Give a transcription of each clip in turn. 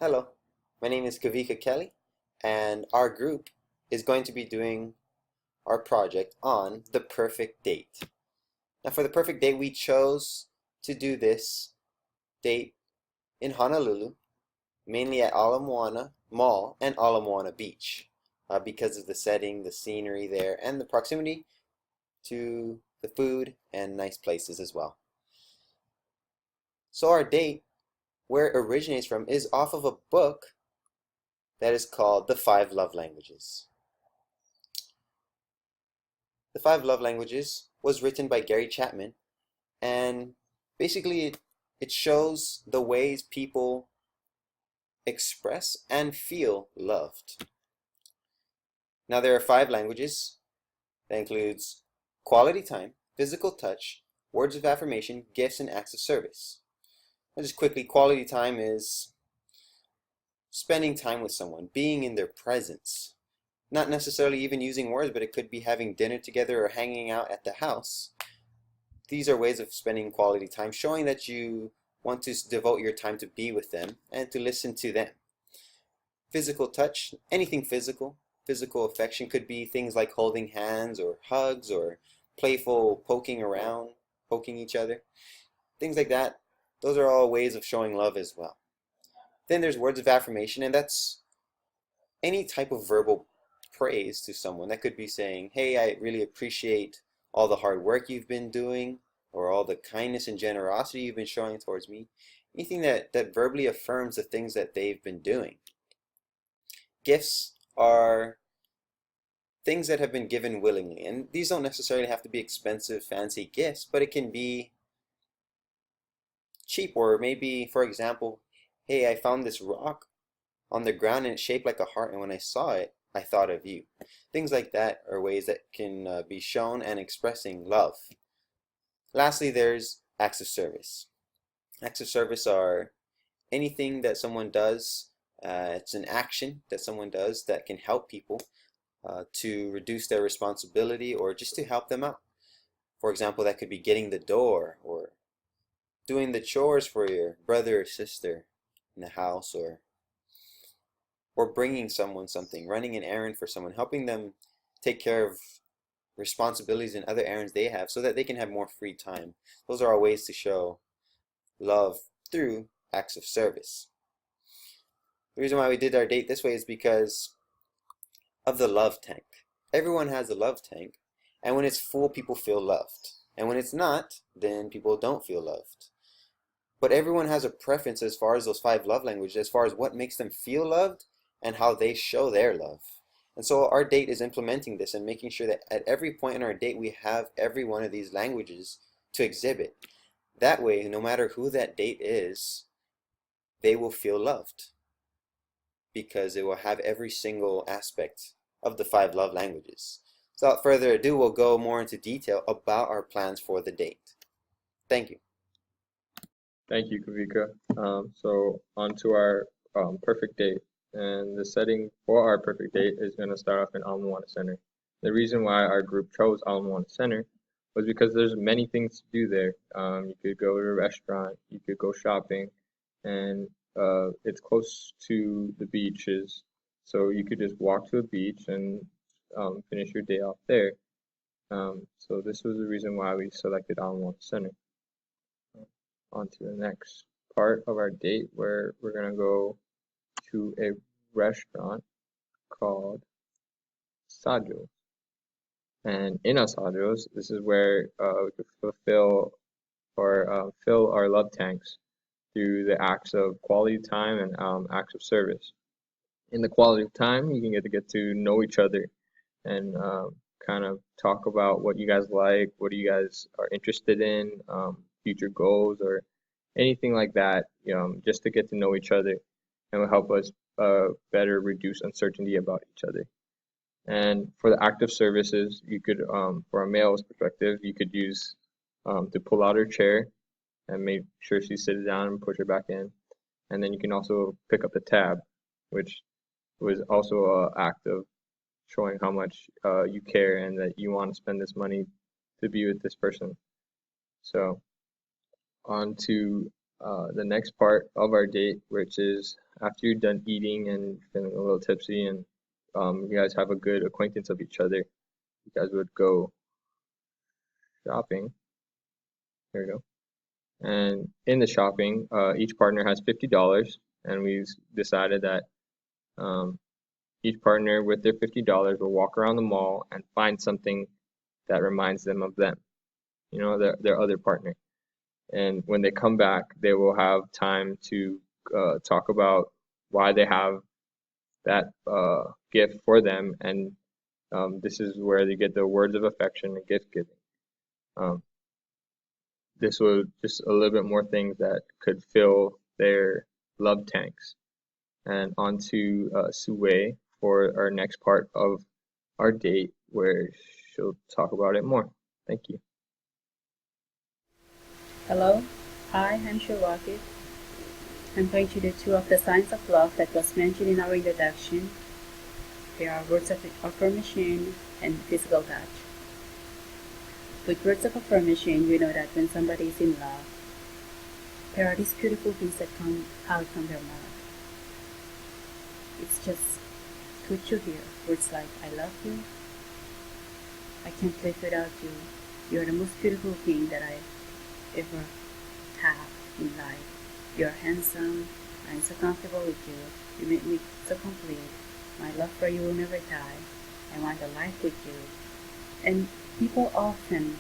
Hello, my name is Kavika Kelly, and our group is going to be doing our project on the perfect date. Now, for the perfect date, we chose to do this date in Honolulu, mainly at Ala Moana Mall and Ala Moana Beach, because of the setting, the scenery there, and the proximity to the food and nice places as well. So, our date, where it originates from, is off of a book that is called The Five Love Languages. The Five Love Languages was written by Gary Chapman, and basically it shows the ways people express and feel loved. Now there are five languages. That includes quality time, physical touch, words of affirmation, gifts, and acts of service. Now just quickly, quality time is spending time with someone, being in their presence. Not necessarily even using words, but it could be having dinner together or hanging out at the house. These are ways of spending quality time, showing that you want to devote your time to be with them and to listen to them. Physical touch, anything physical. Physical affection could be things like holding hands or hugs or playful poking around, poking each other. Things like that. Those are all ways of showing love as well. Then there's words of affirmation, and that's any type of verbal praise to someone. That could be saying, hey, I really appreciate all the hard work you've been doing, or all the kindness and generosity you've been showing towards me. Anything that verbally affirms the things that they've been doing. Gifts are things that have been given willingly, and these don't necessarily have to be expensive, fancy gifts, but it can be cheap, or maybe, for example, hey, I found this rock on the ground and it's shaped like a heart, and when I saw it, I thought of you. Things like that are ways that can be shown and expressing love. Lastly, there's acts of service. Acts of service are anything that someone does. It's an action that someone does that can help people to reduce their responsibility or just to help them out. For example, that could be getting the door or doing the chores for your brother or sister in the house, or bringing someone something, running an errand for someone, helping them take care of responsibilities and other errands they have so that they can have more free time. Those are all ways to show love through acts of service. The reason why we did our date this way is because of the love tank. Everyone has a love tank, and when it's full, people feel loved. And when it's not, then people don't feel loved. But everyone has a preference as far as those five love languages, as far as what makes them feel loved and how they show their love. And so our date is implementing this and making sure that at every point in our date we have every one of these languages to exhibit. That way, no matter who that date is, they will feel loved because it will have every single aspect of the five love languages. So without further ado, we'll go more into detail about our plans for the date. Thank you. Thank you, Kavika. So on to our perfect date. And the setting for our perfect date is going to start off in Ala Moana Center. The reason why our group chose Ala Moana Center was because there's many things to do there. You could go to a restaurant, you could go shopping, and it's close to the beaches. So you could just walk to the beach and finish your day off there. So this was the reason why we selected Ala Moana Center. On to the next part of our date, where we're going to go to a restaurant called Sajo's. And in Asajo's, this is where we could fulfill or fill our love tanks through the acts of quality time and acts of service. In the quality of time, you can get to know each other and kind of talk about what you guys like, what you guys are interested in, future goals, or anything like that, just to get to know each other, and will help us better reduce uncertainty about each other. And for the active services, you could, for a male's perspective, you could use to pull out her chair and make sure she sits down and push her back in. And then you can also pick up the tab, which was also an act of showing how much you care and that you want to spend this money to be with this person. So on to the next part of our date, which is after you're done eating and feeling a little tipsy and you guys have a good acquaintance of each other, you guys would go shopping. There we go. And in the shopping, each partner has $50, and we've decided that um, each partner with their $50 will walk around the mall and find something that reminds them of them, you know, their other partner. And when they come back, they will have time to talk about why they have that gift for them, and this is where they get the words of affection and gift giving. Um, this was just a little bit more things that could fill their love tanks. And on to Sue for our next part of our date, where she'll talk about it more. Thank you. Hello, hi, I'm Shirwaki. I'm going to do two of the signs of love that was mentioned in our introduction. They are words of affirmation and physical touch. With words of affirmation, we know that when somebody is in love, there are these beautiful things that come out from their mouth. It's just good to hear words like, I love you, I can't live without you, you're the most beautiful thing that I ever have in life. You're handsome, I'm so comfortable with you, you make me so complete, my love for you will never die, I want a life with you. And people often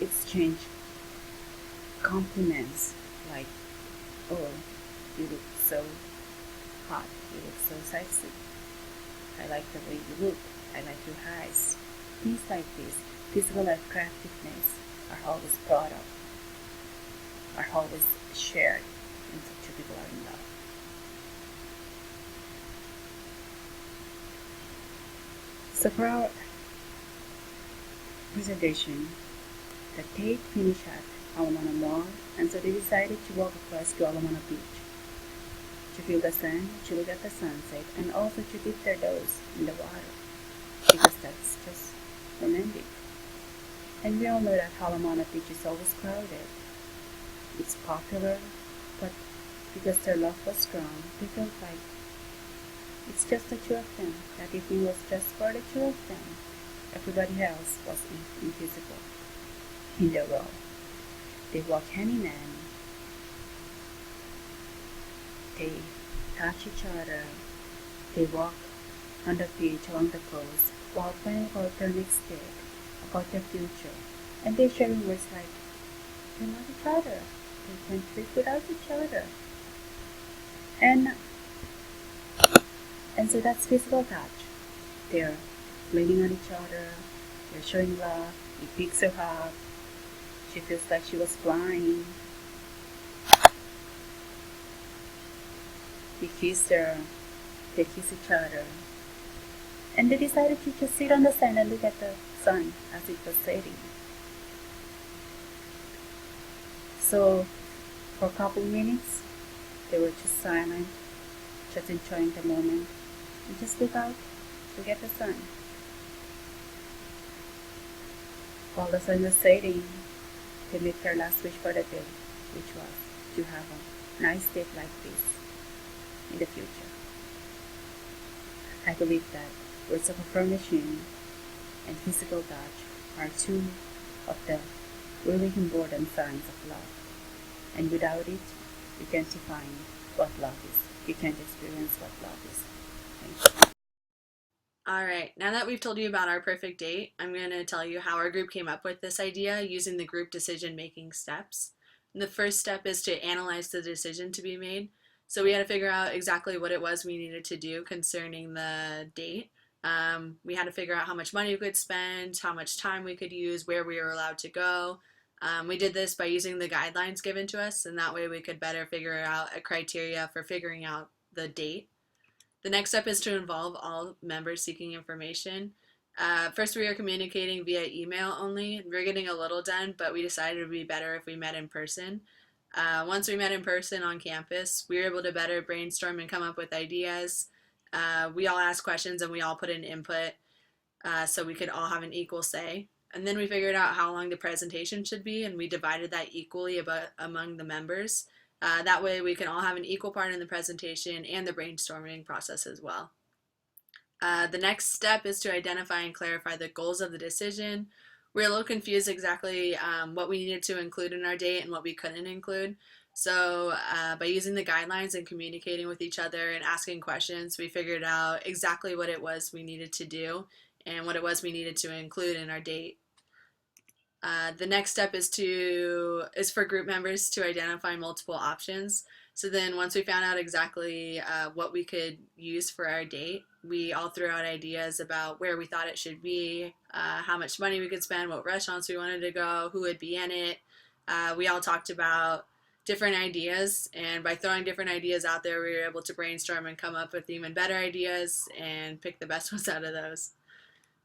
exchange compliments like, oh, you look so hot, you look so sexy, I like the way you look, I like your eyes. Things like this, physical attractiveness, are always brought up, are always shared when two people are in love. So for our presentation, the date finished at Alamana Mall, and so they decided to walk across to Alamana Beach to feel the sun, to look at the sunset, and also to dip their toes in the water, because that's just romantic. And we all know that Alamana Beach is always crowded. It's popular, but because their love was strong, they felt like it's just the two of them. That evening was just for the two of them. Everybody else was invisible. In the row, they walk hand in hand. They touch each other. They walk on the beach along the coast while planning about their next step, about their future. And they share words like, they love each other. They can't live without each other. And so that's physical touch. They're leaning on each other. They're showing love. He picks her up. She feels like she was flying. He kissed her. They kiss each other. And they decided to just sit on the sand and look at the sun as it was setting. So for a couple minutes, they were just silent, just enjoying the moment, and just look out, look at the sun. While the sun was setting, they made their last wish for the day, which was to have a nice date like this in the future. I believe that words of affirmation and physical touch are two of the really important signs of love. And without it, you can't define what love is. You can't experience what love is. Thank you. Alright, now that we've told you about our perfect date, I'm going to tell you how our group came up with this idea using the group decision-making steps. And the first step is to analyze the decision to be made. So we had to figure out exactly what it was we needed to do concerning the date. We had to figure out how much money we could spend, how much time we could use, where we were allowed to go. We did this by using the guidelines given to us, and that way we could better figure out a criteria for figuring out the date. The next step is to involve all members seeking information. First, we were communicating via email only. We're getting a little done, but we decided it would be better if we met in person. Once we met in person on campus, we were able to better brainstorm and come up with ideas. We all asked questions and we all put in input so we could all have an equal say. And then we figured out how long the presentation should be, and we divided that equally among the members. That way we can all have an equal part in the presentation and the brainstorming process as well. The next step is to identify and clarify the goals of the decision. We're a little confused exactly what we needed to include in our date and what we couldn't include. So by using the guidelines and communicating with each other and asking questions, we figured out exactly what it was we needed to do and what it was we needed to include in our date. The next step is for group members to identify multiple options. So then once we found out exactly what we could use for our date, we all threw out ideas about where we thought it should be, how much money we could spend, what restaurants we wanted to go, who would be in it. We all talked about different ideas, and by throwing different ideas out there, we were able to brainstorm and come up with even better ideas and pick the best ones out of those.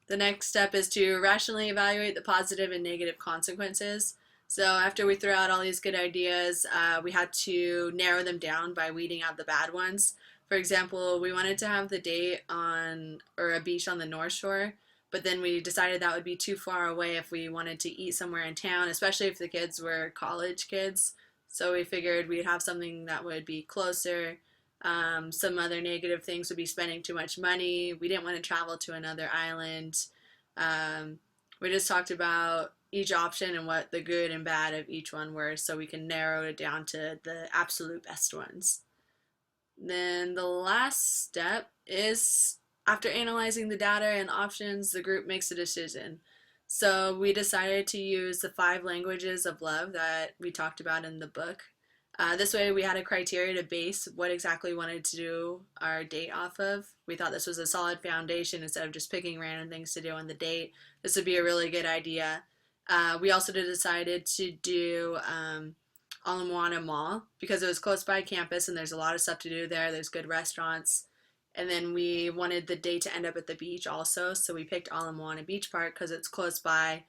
The next step is to rationally evaluate the positive and negative consequences. So after we threw out all these good ideas, we had to narrow them down by weeding out the bad ones. For example, we wanted to have the date on a beach on the North Shore, but then we decided that would be too far away if we wanted to eat somewhere in town, especially if the kids were college kids. So we figured we'd have something that would be closer. Some other negative things would be spending too much money. We didn't want to travel to another island. We just talked about each option and what the good and bad of each one were so we can narrow it down to the absolute best ones. Then the last step is, after analyzing the data and options, the group makes a decision. So we decided to use the 5 languages of love that we talked about in the book. This way we had a criteria to base what exactly we wanted to do our date off of. We thought this was a solid foundation instead of just picking random things to do on the date. This would be a really good idea. We also decided to do Ala Moana Mall because it was close by campus and there's a lot of stuff to do there. There's good restaurants. And then we wanted the day to end up at the beach also, so we picked Ala Moana Beach Park because it's close by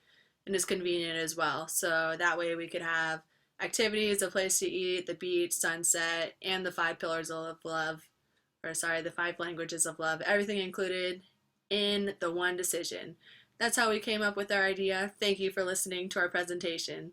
and is convenient as well. So that way we could have activities, a place to eat, the beach, sunset, and the 5 pillars of love, the 5 languages of love, everything included in the one decision. That's how we came up with our idea. Thank you for listening to our presentation.